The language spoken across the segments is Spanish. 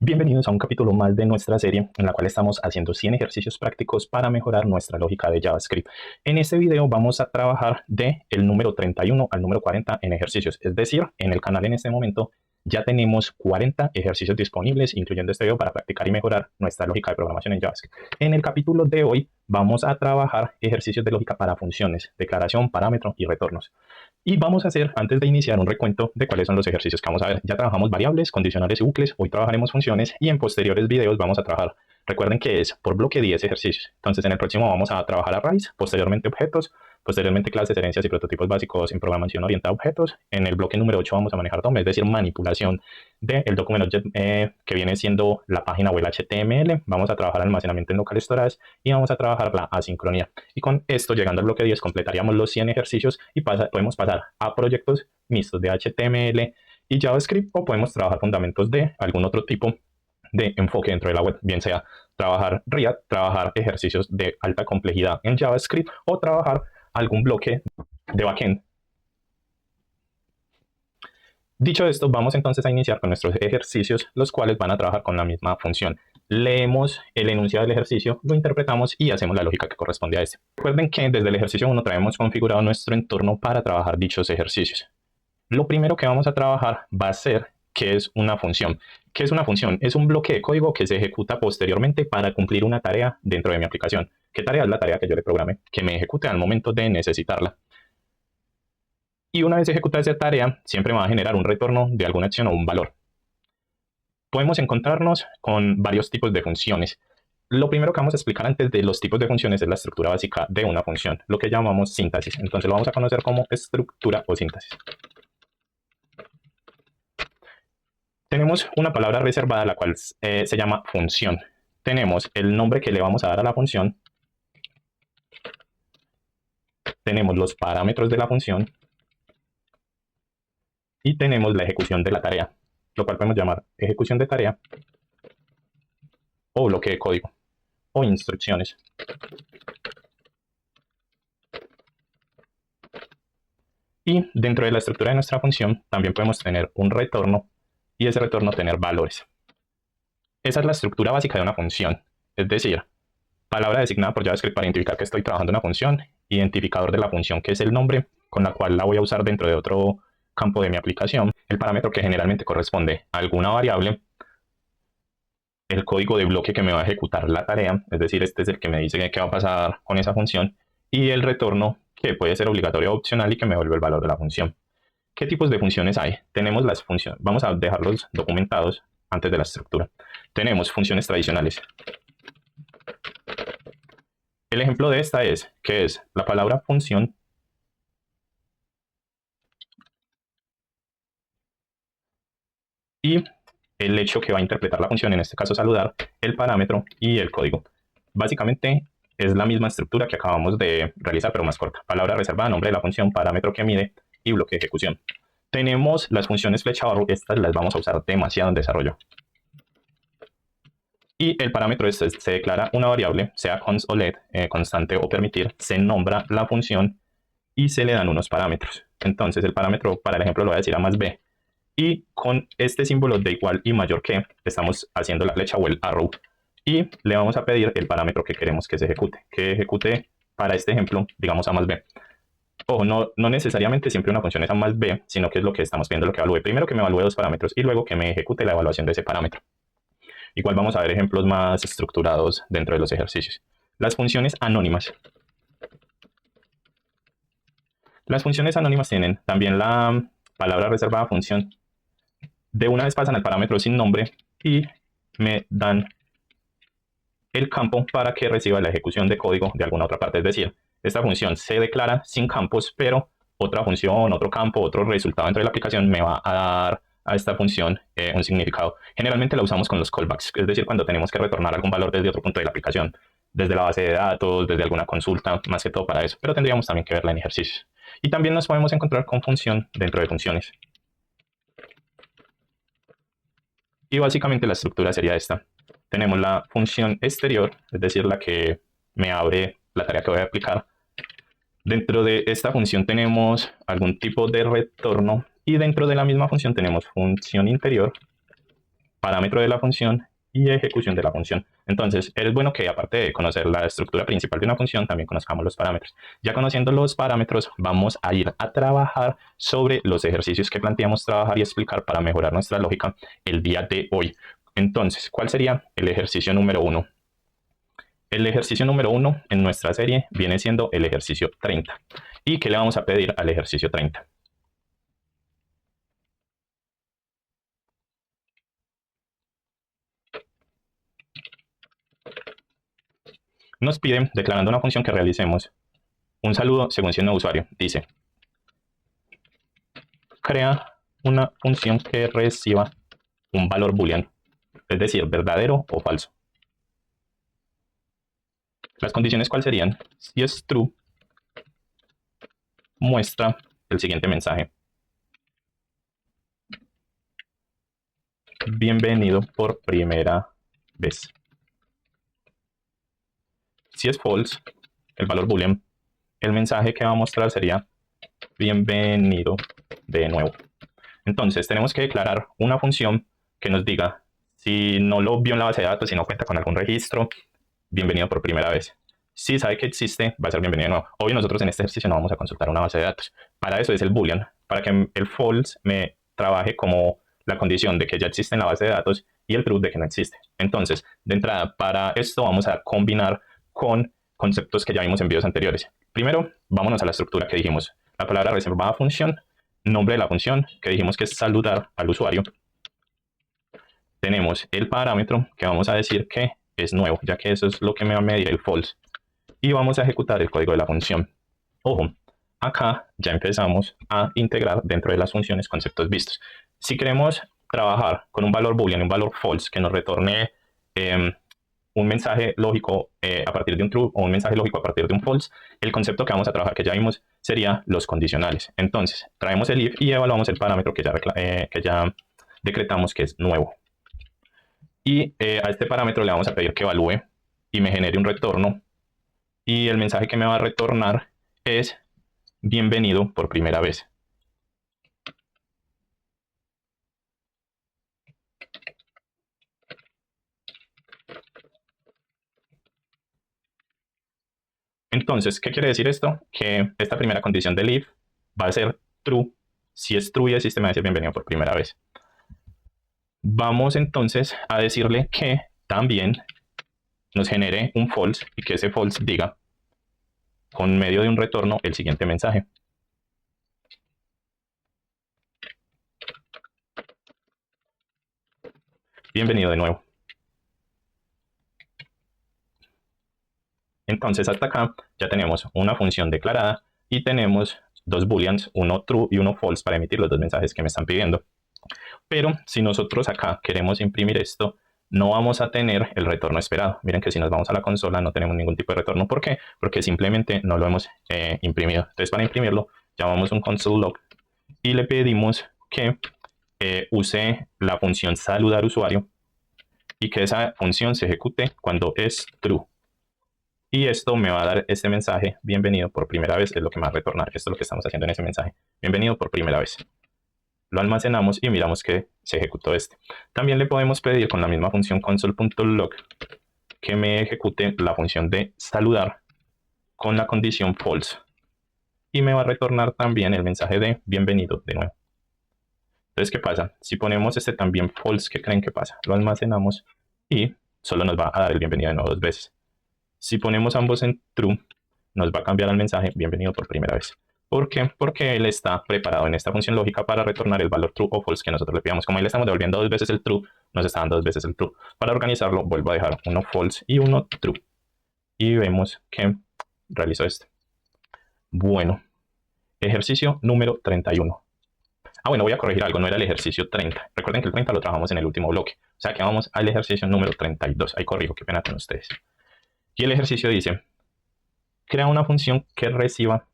Bienvenidos a un capítulo más de nuestra serie en la cual estamos haciendo 100 ejercicios prácticos para mejorar nuestra lógica de JavaScript. En este video vamos a trabajar de el número 31 al número 40 en ejercicios, es decir, en el canal en este momento ya tenemos 40 ejercicios disponibles, incluyendo este video para practicar y mejorar nuestra lógica de programación en JavaScript. En el capítulo de hoy vamos a trabajar ejercicios de lógica para funciones, declaración, parámetro y retornos. Y vamos a hacer, antes de iniciar, un recuento de cuáles son los ejercicios que vamos a ver. Ya trabajamos variables, condicionales y bucles, hoy trabajaremos funciones y en posteriores videos vamos a trabajar. Recuerden que es por bloque 10 ejercicios. Entonces en el próximo vamos a trabajar arrays, posteriormente objetos, posteriormente clases, herencias y prototipos básicos en programación orientada a objetos. En el bloque número 8 vamos a manejar DOM, es decir, manipulación del document object que viene siendo la página web HTML. Vamos a trabajar almacenamiento en local storage y vamos a trabajar la asincronía. Y con esto, llegando al bloque 10, completaríamos los 100 ejercicios y podemos pasar a proyectos mixtos de HTML y JavaScript, o podemos trabajar fundamentos de algún otro tipo de enfoque dentro de la web, bien sea trabajar React, trabajar ejercicios de alta complejidad en JavaScript o trabajar algún bloque de backend. Dicho esto, vamos entonces a iniciar con nuestros ejercicios, los cuales van a trabajar con la misma función. Leemos el enunciado del ejercicio, lo interpretamos y hacemos la lógica que corresponde a este. Recuerden que desde el ejercicio 1 traemos configurado nuestro entorno para trabajar dichos ejercicios. Lo primero que vamos a trabajar va a ser qué es una función. ¿Qué es una función? Es un bloque de código que se ejecuta posteriormente para cumplir una tarea dentro de mi aplicación. ¿Qué tarea es la tarea que yo le programé? Que me ejecute al momento de necesitarla. Y una vez ejecutada esa tarea, siempre me va a generar un retorno de alguna acción o un valor. Podemos encontrarnos con varios tipos de funciones. Lo primero que vamos a explicar antes de los tipos de funciones es la estructura básica de una función, lo que llamamos sintaxis. Entonces lo vamos a conocer como estructura o sintaxis. Tenemos una palabra reservada, la cual se llama función. Tenemos el nombre que le vamos a dar a la función. Tenemos los parámetros de la función. Y tenemos la ejecución de la tarea, lo cual podemos llamar ejecución de tarea o bloque de código o instrucciones. Y dentro de la estructura de nuestra función también podemos tener un retorno y ese retorno tener valores. Esa es la estructura básica de una función, es decir, palabra designada por JavaScript para identificar que estoy trabajando en una función, identificador de la función que es el nombre con la cual la voy a usar dentro de otro campo de mi aplicación, el parámetro que generalmente corresponde a alguna variable, el código de bloque que me va a ejecutar la tarea, es decir, este es el que me dice qué va a pasar con esa función, y el retorno que puede ser obligatorio o opcional y que me devuelve el valor de la función. ¿Qué tipos de funciones hay? Tenemos las funciones, vamos a dejarlos documentados antes de la estructura. Tenemos funciones tradicionales. El ejemplo de esta es, que es la palabra función y el hecho que va a interpretar la función, en este caso saludar, el parámetro y el código. Básicamente es la misma estructura que acabamos de realizar, pero más corta. Palabra reservada, nombre de la función, parámetro que mide y bloque de ejecución. Tenemos las funciones flecha barro, estas las vamos a usar demasiado en desarrollo. Y el parámetro se declara una variable, sea const o let, constante o permitir, se nombra la función y se le dan unos parámetros. Entonces el parámetro, para el ejemplo, lo voy a decir a más b. Y con este símbolo de igual y mayor que, estamos haciendo la flecha o el arrow. Y le vamos a pedir el parámetro que queremos que se ejecute. Que ejecute, para este ejemplo, digamos a más b. Ojo, no necesariamente siempre una función es a más b, sino que es lo que estamos pidiendo, lo que evalúe. Primero que me evalúe dos parámetros y luego que me ejecute la evaluación de ese parámetro. Igual vamos a ver ejemplos más estructurados dentro de los ejercicios. Las funciones anónimas. Las funciones anónimas tienen también la palabra reservada función. De una vez pasan al parámetro sin nombre y me dan el campo para que reciba la ejecución de código de alguna otra parte. Es decir, esta función se declara sin campos, pero otra función, otro campo, otro resultado dentro de la aplicación me va a dar a esta función un significado. Generalmente la usamos con los callbacks, es decir, cuando tenemos que retornar algún valor desde otro punto de la aplicación, desde la base de datos, desde alguna consulta, más que todo para eso. Pero tendríamos también que verla en ejercicios. Y también nos podemos encontrar con función dentro de funciones. Y básicamente la estructura sería esta. Tenemos la función exterior, es decir, la que me abre la tarea que voy a aplicar. Dentro de esta función tenemos algún tipo de retorno y dentro de la misma función tenemos función interior parámetro de la función y ejecución de la función. Entonces, es bueno que aparte de conocer la estructura principal de una función, también conozcamos los parámetros. Ya conociendo los parámetros, vamos a ir a trabajar sobre los ejercicios que planteamos trabajar y explicar para mejorar nuestra lógica el día de hoy. Entonces, ¿cuál sería el ejercicio número 1? El ejercicio número 1 en nuestra serie viene siendo el ejercicio 30. ¿Y qué le vamos a pedir al ejercicio 30? Nos pide, declarando una función que realicemos, un saludo según signo de usuario. Dice, crea una función que reciba un valor booleano, es decir, verdadero o falso. Las condiciones, ¿cuáles serían? Si es true, muestra el siguiente mensaje. Bienvenido por primera vez. Si es false, el valor boolean, el mensaje que va a mostrar sería bienvenido de nuevo. Entonces tenemos que declarar una función que nos diga si no lo vio en la base de datos, si no cuenta con algún registro, bienvenido por primera vez. Si sabe que existe, va a ser bienvenido de nuevo. Obvio, nosotros en este ejercicio no vamos a consultar una base de datos. Para eso es el boolean, para que el false me trabaje como la condición de que ya existe en la base de datos y el true de que no existe. Entonces, de entrada, para esto vamos a combinar con conceptos que ya vimos en videos anteriores. Primero, vámonos a la estructura que dijimos. La palabra reservada función, nombre de la función, que dijimos que es saludar al usuario. Tenemos el parámetro, que vamos a decir que es nuevo, ya que eso es lo que me va a medir el false. Y vamos a ejecutar el código de la función. Ojo, acá ya empezamos a integrar dentro de las funciones conceptos vistos. Si queremos trabajar con un valor boolean, un valor false, que nos retorne un mensaje lógico a partir de un true o un mensaje lógico a partir de un false, el concepto que vamos a trabajar, que ya vimos, sería los condicionales. Entonces, traemos el if y evaluamos el parámetro que ya decretamos que es nuevo. Y a este parámetro le vamos a pedir que evalúe y me genere un retorno. Y el mensaje que me va a retornar es bienvenido por primera vez. Entonces, ¿qué quiere decir esto? Que esta primera condición del if va a ser true. Si es true y el sistema dice bienvenido por primera vez. Vamos entonces a decirle que también nos genere un false y que ese false diga con medio de un retorno el siguiente mensaje. Bienvenido de nuevo. Entonces hasta acá ya tenemos una función declarada y tenemos dos booleans, uno true y uno false, para emitir los dos mensajes que me están pidiendo. Pero si nosotros acá queremos imprimir esto, no vamos a tener el retorno esperado. Miren que si nos vamos a la consola no tenemos ningún tipo de retorno. ¿Por qué? Porque simplemente no lo hemos imprimido. Entonces, para imprimirlo, llamamos un console log y le pedimos que use la función saludar usuario y que esa función se ejecute cuando es true. Y esto me va a dar este mensaje, bienvenido por primera vez, es lo que me va a retornar. Esto es lo que estamos haciendo en ese mensaje, bienvenido por primera vez. Lo almacenamos y miramos que se ejecutó este. También le podemos pedir con la misma función console.log que me ejecute la función de saludar con la condición false. Y me va a retornar también el mensaje de bienvenido de nuevo. Entonces, ¿qué pasa? Si ponemos este también false, ¿qué creen que pasa? Lo almacenamos y solo nos va a dar el bienvenido de nuevo 2 veces. Si ponemos ambos en true, nos va a cambiar el mensaje bienvenido por primera vez. ¿Por qué? Porque él está preparado en esta función lógica para retornar el valor true o false que nosotros le pidamos. Como ahí le estamos devolviendo 2 veces el true, nos está dando 2 veces el true. Para organizarlo, vuelvo a dejar uno false y uno true. Y vemos que realizó esto. Bueno, ejercicio número 31. Bueno, voy a corregir algo, no era el ejercicio 30. Recuerden que el 30 lo trabajamos en el último bloque. O sea que vamos al ejercicio número 32. Ahí corrijo, qué pena con ustedes. Y el ejercicio dice, crea una función que reciba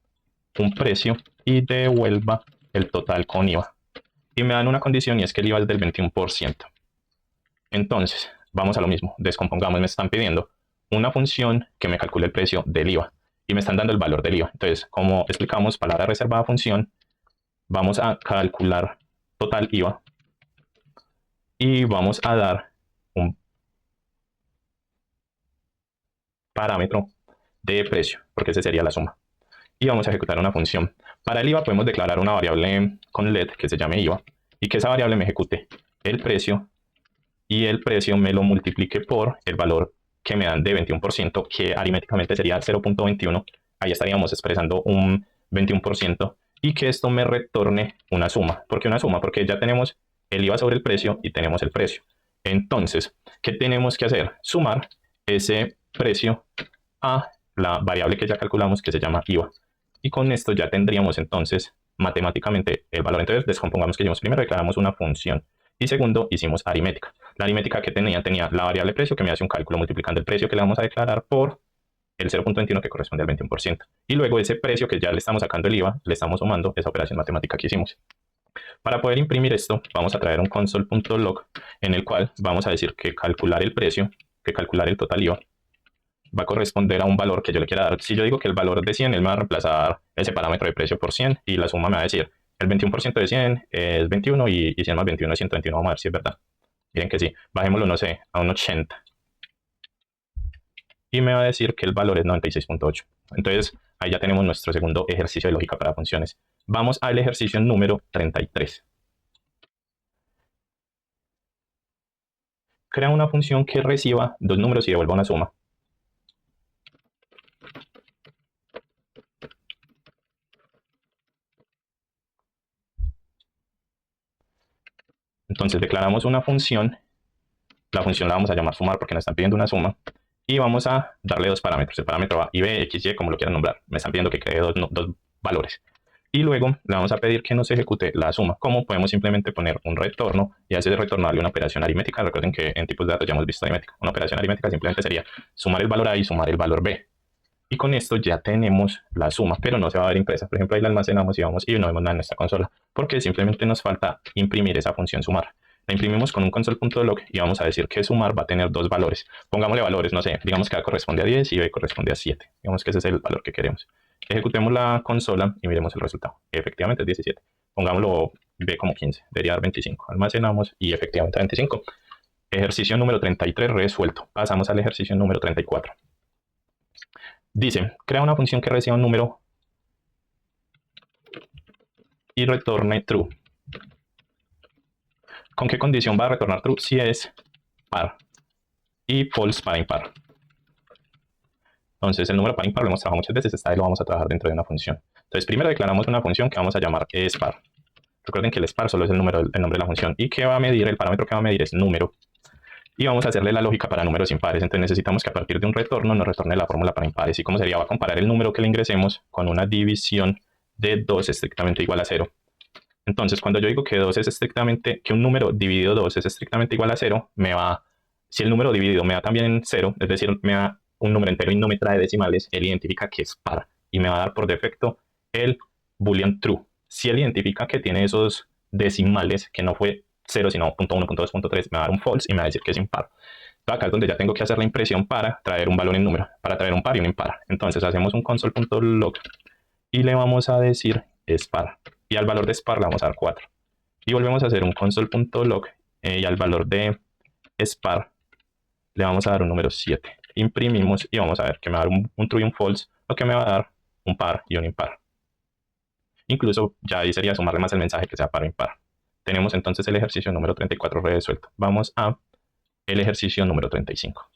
un precio y devuelva el total con IVA. Y me dan una condición y es que el IVA es del 21%. Entonces, vamos a lo mismo. Descompongamos, me están pidiendo una función que me calcule el precio del IVA. Y me están dando el valor del IVA. Entonces, como explicamos, palabra reservada función, vamos a calcular total IVA. y vamos a dar un parámetro de precio, porque ese sería la suma. Y vamos a ejecutar una función. Para el IVA podemos declarar una variable con LED que se llame IVA y que esa variable me ejecute el precio y el precio me lo multiplique por el valor que me dan de 21%, que aritméticamente sería 0.21. Ahí estaríamos expresando un 21% y que esto me retorne una suma. ¿Por qué una suma? Porque ya tenemos el IVA sobre el precio y tenemos el precio. Entonces, ¿qué tenemos que hacer? Sumar ese precio a la variable que ya calculamos que se llama IVA. Y con esto ya tendríamos entonces matemáticamente el valor. Entonces, descompongamos que hicimos primero, declaramos una función y segundo, hicimos aritmética. La aritmética que tenía la variable precio que me hace un cálculo multiplicando el precio que le vamos a declarar por el 0.21 que corresponde al 21%. Y luego ese precio que ya le estamos sacando el IVA, le estamos sumando esa operación matemática que hicimos. Para poder imprimir esto, vamos a traer un console.log en el cual vamos a decir que calcular el precio, que calcular el total IVA, va a corresponder a un valor que yo le quiera dar. Si yo digo que el valor de 100, él me va a reemplazar ese parámetro de precio por 100 y la suma me va a decir el 21% de 100 es 21 y 100 más 21 es 121. Vamos a ver si es verdad. Miren que sí. Bajémoslo, no sé, a un 80. Y me va a decir que el valor es 96.8. Entonces, ahí ya tenemos nuestro segundo ejercicio de lógica para funciones. Vamos al ejercicio número 33. Crea una función que reciba dos números y devuelva una suma. Entonces declaramos una función. La función la vamos a llamar sumar porque nos están pidiendo una suma. Y vamos a darle dos parámetros. El parámetro A y B, X, Y, como lo quieran nombrar. Me están pidiendo que cree dos valores. Y luego le vamos a pedir que nos ejecute la suma. ¿Cómo? Podemos simplemente poner un retorno y a ese retorno darle una operación aritmética. Recuerden que en tipos de datos ya hemos visto aritmética. Una operación aritmética simplemente sería sumar el valor A y sumar el valor B. Y con esto ya tenemos la suma, pero no se va a ver impresa. Por ejemplo, ahí la almacenamos y vamos y no vemos nada en nuestra consola, porque simplemente nos falta imprimir esa función sumar. La imprimimos con un console.log y vamos a decir que sumar va a tener dos valores. Pongámosle valores, no sé, digamos que A corresponde a 10 y B corresponde a 7. Digamos que ese es el valor que queremos. Ejecutemos la consola y miremos el resultado. Efectivamente es 17. Pongámoslo B como 15, debería dar 25. Almacenamos y efectivamente 25. Ejercicio número 33 resuelto. Pasamos al ejercicio número 34. Dice, crea una función que reciba un número y retorne true. ¿Con qué condición va a retornar true? Si es par y false para impar. Entonces el número par impar lo hemos trabajado muchas veces, esta vez lo vamos a trabajar dentro de una función. Entonces primero declaramos una función que vamos a llamar spar. Recuerden que el spar solo es el nombre de la función y que va a medir, el parámetro que va a medir es número. Y vamos a hacerle la lógica para números impares. Entonces necesitamos que a partir de un retorno nos retorne la fórmula para impares. ¿Y cómo sería? Va a comparar el número que le ingresemos con una división de 2 estrictamente igual a 0. Entonces, cuando yo digo que 2 es estrictamente, que un número dividido 2 es estrictamente igual a 0, me va, si el número dividido me da también 0, es decir, me da un número entero y no me trae decimales, él identifica que es par y me va a dar por defecto el boolean true. Si él identifica que tiene esos decimales, que no fue 0, sino .1, .2, .3, me va a dar un false y me va a decir que es impar. Entonces, acá es donde ya tengo que hacer la impresión para traer un valor en número, para traer un par y un impar. Entonces, hacemos un console.log y le vamos a decir es par. Y al valor de spar le vamos a dar 4. Y volvemos a hacer un console.log y al valor de spar le vamos a dar un número 7. Imprimimos y vamos a ver que me va a dar un true y un false, o que me va a dar un par y un impar. Incluso ya ahí sería sumarle más el mensaje que sea par o impar. Tenemos entonces el ejercicio número 34 resuelto. Vamos a el ejercicio número 35.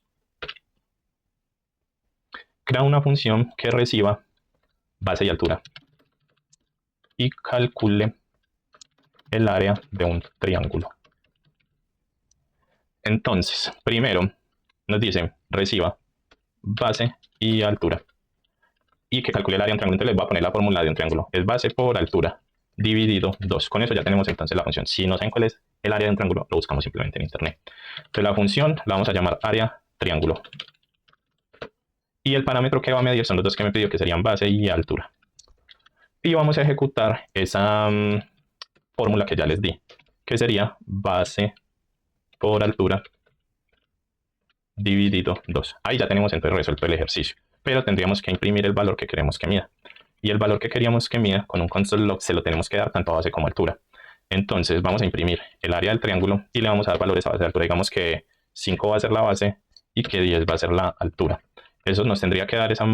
Crea una función que reciba base y altura y calcule el área de un triángulo. Entonces, primero nos dice reciba base y altura. Y que calcule el área de un triángulo. Entonces les voy a poner la fórmula de un triángulo. Es base por altura dividido 2. Con eso ya tenemos entonces la función. Si no saben cuál es el área de un triángulo, lo buscamos simplemente en internet. Entonces la función la vamos a llamar área triángulo. Y el parámetro que va a medir son los dos que me pidió, que serían base y altura. Y vamos a ejecutar esa fórmula que ya les di, que sería base por altura dividido 2. Ahí ya tenemos entonces resuelto el ejercicio, pero tendríamos que imprimir el valor que queremos que mida. Y el valor que queríamos que mida con un console log se lo tenemos que dar tanto a base como a altura. Entonces vamos a imprimir el área del triángulo y le vamos a dar valores a base de altura. Digamos que 5 va a ser la base y que 10 va a ser la altura. Eso nos tendría que dar esa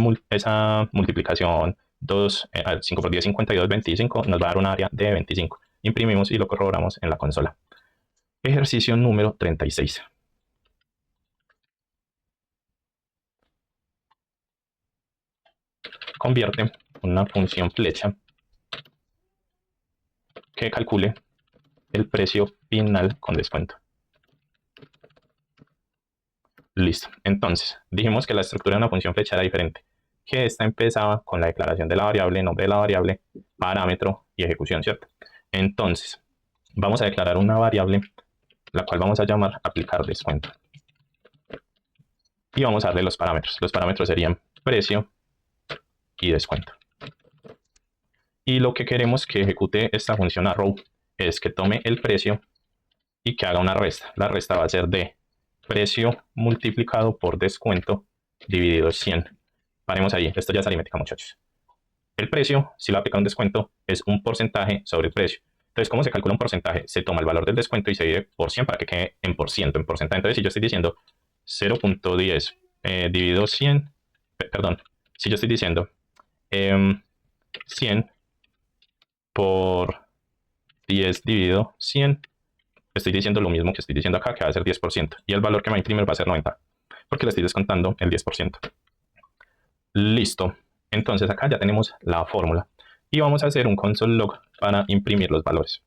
multiplicación 2, 5 por 10, 52, 25, nos va a dar un área de 25. Imprimimos y lo corroboramos en la consola. Ejercicio número 36. Convierte una función flecha que calcule el precio final con descuento. Listo. Entonces, dijimos que la estructura de una función flecha era diferente, que esta empezaba con la declaración de la variable, nombre de la variable, parámetro y ejecución, ¿cierto? Entonces, vamos a declarar una variable, la cual vamos a llamar aplicar descuento. Y vamos a darle los parámetros. Los parámetros serían precio y descuento. Y lo que queremos que ejecute esta función arrow es que tome el precio y que haga una resta. La resta va a ser de precio multiplicado por descuento dividido 100. Paremos ahí, esto ya es aritmética, muchachos. El precio, si lo aplica un descuento, es un porcentaje sobre el precio. Entonces, ¿cómo se calcula un porcentaje? Se toma el valor del descuento y se divide por 100 para que quede en por ciento, en porcentaje. Entonces, si yo estoy diciendo 0.10 dividido 100, perdón, si yo estoy diciendo 100 por 10 dividido 100, estoy diciendo lo mismo que estoy diciendo acá, que va a ser 10%. Y el valor que me va a imprimir va a ser 90, porque le estoy descontando el 10%. Listo. Entonces acá ya tenemos la fórmula. Y vamos a hacer un console log para imprimir los valores.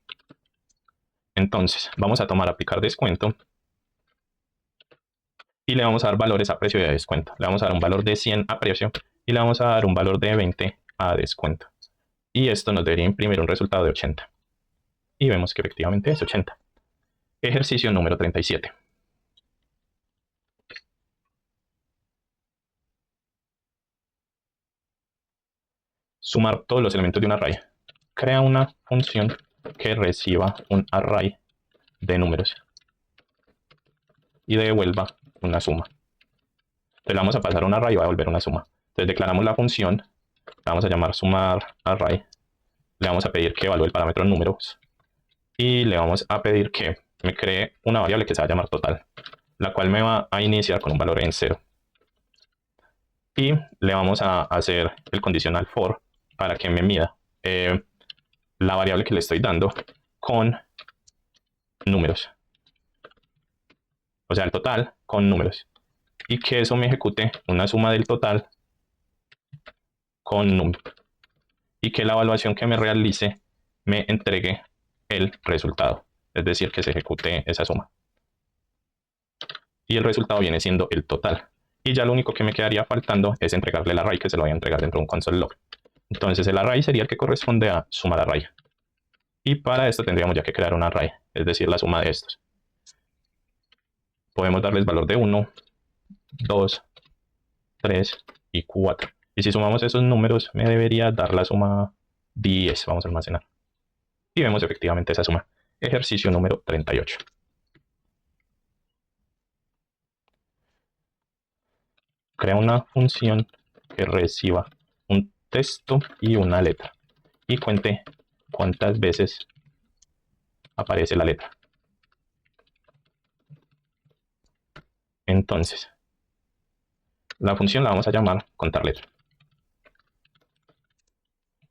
Entonces, vamos a tomar aplicar descuento. Y le vamos a dar valores a precio y a descuento. Le vamos a dar un valor de 100 a precio y le vamos a dar un valor de 20 a descuento. Y esto nos debería imprimir un resultado de 80. Y vemos que efectivamente es 80. Ejercicio número 37. Sumar todos los elementos de un array. Crea una función que reciba un array de números y devuelva una suma. Entonces le vamos a pasar un array y va a devolver una suma. Entonces declaramos la función, la vamos a llamar sumar array, le vamos a pedir que evalúe el parámetro números y le vamos a pedir que me cree una variable que se va a llamar total, la cual me va a iniciar con un valor en 0. Y le vamos a hacer el condicional for para que me mida la variable que le estoy dando con números. O sea, el total con números. Y que eso me ejecute una suma del total con números. Y que la evaluación que me realice me entregue el resultado. Es decir, que se ejecute esa suma. Y el resultado viene siendo el total. Y ya lo único que me quedaría faltando es entregarle el array, que se lo voy a entregar dentro de un console log. Entonces el array sería el que corresponde a sumar array. Y para esto tendríamos ya que crear un array, es decir, la suma de estos. Podemos darles valor de 1, 2, 3 y 4. Y si sumamos esos números, me debería dar la suma 10. Vamos a almacenar. Y vemos efectivamente esa suma. Ejercicio número 38. Crea una función que reciba un texto y una letra. Y cuente cuántas veces aparece la letra. Entonces, la función la vamos a llamar contar letra.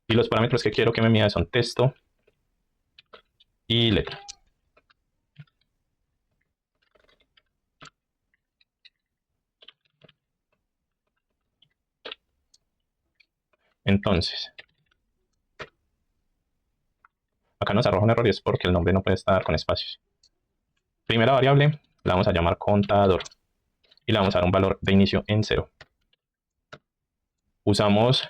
Y los parámetros que quiero que me mida son texto y letra. Entonces, acá nos arroja un error y es porque el nombre no puede estar con espacios. Primera variable la vamos a llamar contador y le vamos a dar un valor de inicio en 0. Usamos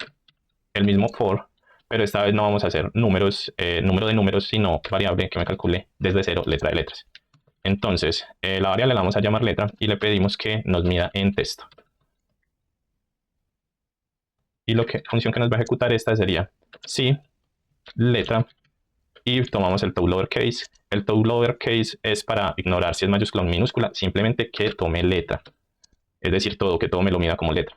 el mismo for, pero esta vez no vamos a hacer números, número de números, sino variable que me calcule desde 0 letra de letras. Entonces, la variable la vamos a llamar letra y le pedimos que nos mida en texto. Y la función que nos va a ejecutar esta sería si letra y tomamos el to lowercase. El to lowercase es para ignorar si es mayúscula o minúscula, simplemente que tome letra. Es decir, que todo me lo mida como letra.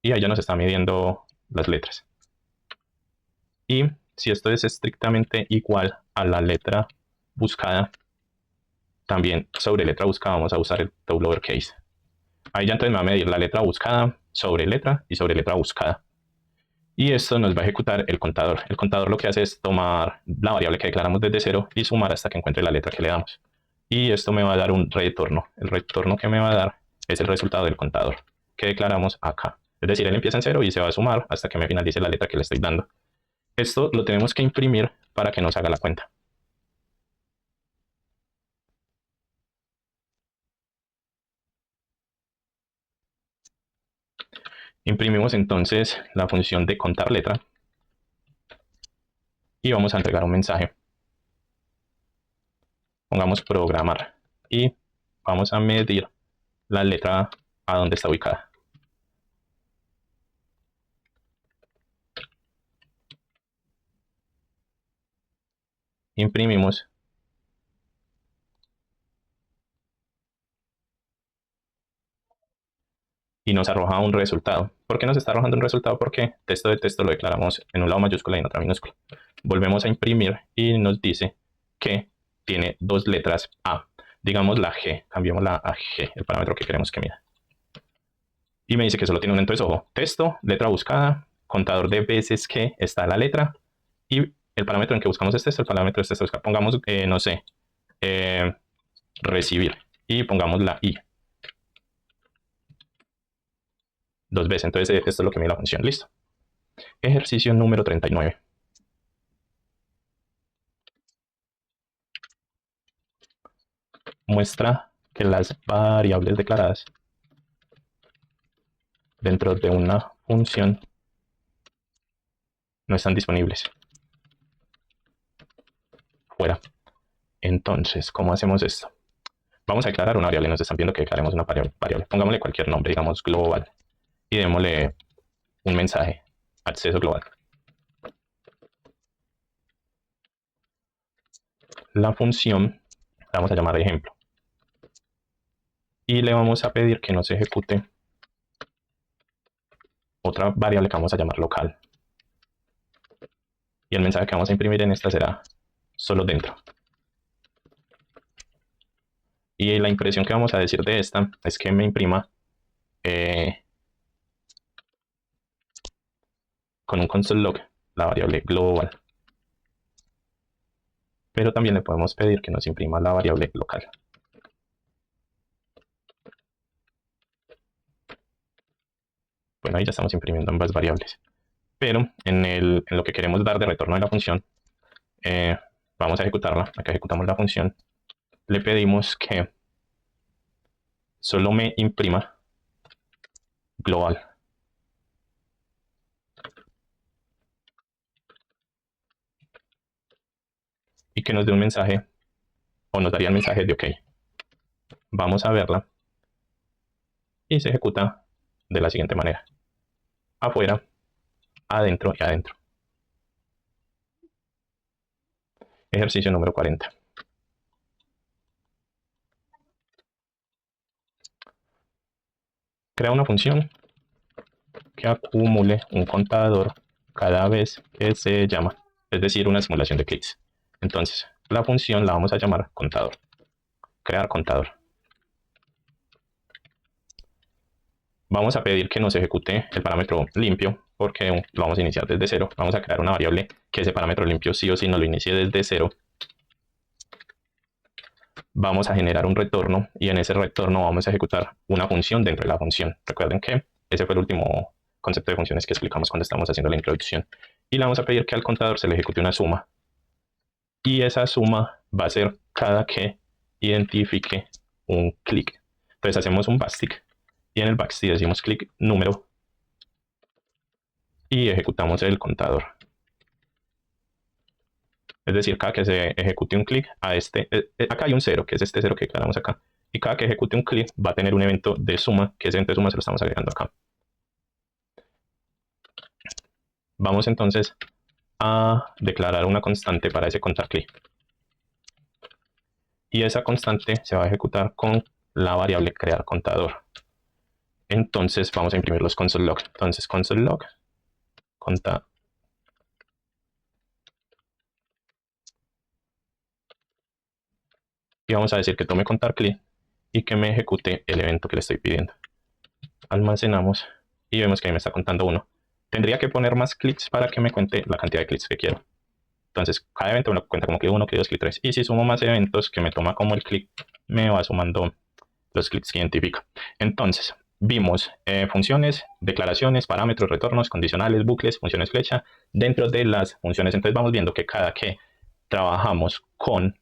Y ahí ya nos está midiendo las letras. Y si esto es estrictamente igual a la letra buscada, también sobre letra buscada vamos a usar el double lowercase. Ahí ya entonces me va a medir la letra buscada sobre letra y sobre letra buscada. Y esto nos va a ejecutar el contador. El contador lo que hace es tomar la variable que declaramos desde cero y sumar hasta que encuentre la letra que le damos. Y esto me va a dar un retorno. El retorno que me va a dar es el resultado del contador que declaramos acá. Es decir, él empieza en cero y se va a sumar hasta que me finalice la letra que le estoy dando. Esto lo tenemos que imprimir para que nos haga la cuenta. Imprimimos entonces la función de contar letra y vamos a entregar un mensaje. Pongamos programar y vamos a medir la letra a donde está ubicada. Imprimimos y nos arroja un resultado. ¿Por qué nos está arrojando un resultado? Porque texto de texto lo declaramos en un lado mayúscula y en otra minúscula. Volvemos a imprimir y nos dice que tiene dos letras A. Digamos la G, cambiémosla a G, el parámetro que queremos que mida. Y me dice que solo tiene un, entonces ojo, texto, letra buscada, contador de veces que está la letra y el parámetro en que buscamos es texto, el parámetro es texto. Pongamos, no sé, recibir y pongamos la I. Dos veces, entonces esto es lo que mide la función, listo. Ejercicio número 39. Muestra que las variables declaradas dentro de una función no están disponibles. Fuera. Entonces, ¿cómo hacemos esto? Vamos a declarar una variable, nos están pidiendo que declaremos una variable. Pongámosle cualquier nombre, digamos global, y démosle un mensaje, acceso global. La función la vamos a llamar ejemplo. Y le vamos a pedir que nos ejecute otra variable que vamos a llamar local. Y el mensaje que vamos a imprimir en esta será solo dentro. Y la impresión que vamos a decir de esta es que me imprima con un console log la variable global. Pero también le podemos pedir que nos imprima la variable local. Bueno, ahí ya estamos imprimiendo ambas variables. Pero en lo que queremos dar de retorno de la función, vamos a ejecutarla. Acá ejecutamos la función. Le pedimos que solo me imprima global. Y que nos dé un mensaje, o nos daría el mensaje de OK. Vamos a verla. Y se ejecuta de la siguiente manera. Afuera, adentro y adentro. Ejercicio número 40. Crea una función que acumule un contador cada vez que se llama, es decir, una simulación de clics. Entonces, la función la vamos a llamar contador. Crear contador. Vamos a pedir que nos ejecute el parámetro limpio, porque lo vamos a iniciar desde cero. Vamos a crear una variable que ese parámetro limpio sí o sí nos lo inicie desde cero. Vamos a generar un retorno y en ese retorno vamos a ejecutar una función dentro de la función. Recuerden que ese fue el último concepto de funciones que explicamos cuando estamos haciendo la introducción. Y le vamos a pedir que al contador se le ejecute una suma. Y esa suma va a ser cada que identifique un clic. Entonces hacemos un backtick y en el backtick decimos clic número y ejecutamos el contador. Es decir, cada que se ejecute un clic a acá hay un 0, que es este 0 que declaramos acá. Y cada que ejecute un clic va a tener un evento de suma, que ese evento de suma se lo estamos agregando acá. Vamos entonces a declarar una constante para ese contar clic. Y esa constante se va a ejecutar con la variable crear contador. Entonces vamos a imprimir los console log. Entonces console log conta y vamos a decir que tome contar clic y que me ejecute el evento que le estoy pidiendo. Almacenamos y vemos que ahí me está contando 1. Tendría que poner más clics para que me cuente la cantidad de clics que quiero. Entonces, cada evento me cuenta como clic 1, clic 2, clic 3. Y si sumo más eventos que me toma como el clic, me va sumando los clics que identifica. Entonces, vimos funciones, declaraciones, parámetros, retornos, condicionales, bucles, funciones flecha. Dentro de las funciones, entonces vamos viendo que cada que trabajamos con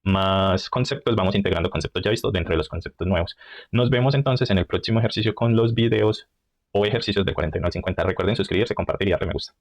más conceptos, vamos integrando conceptos ya vistos dentro de los conceptos nuevos. Nos vemos entonces en el próximo ejercicio con los videos o ejercicios de 41 al 50. Recuerden suscribirse, compartir y darle me gusta.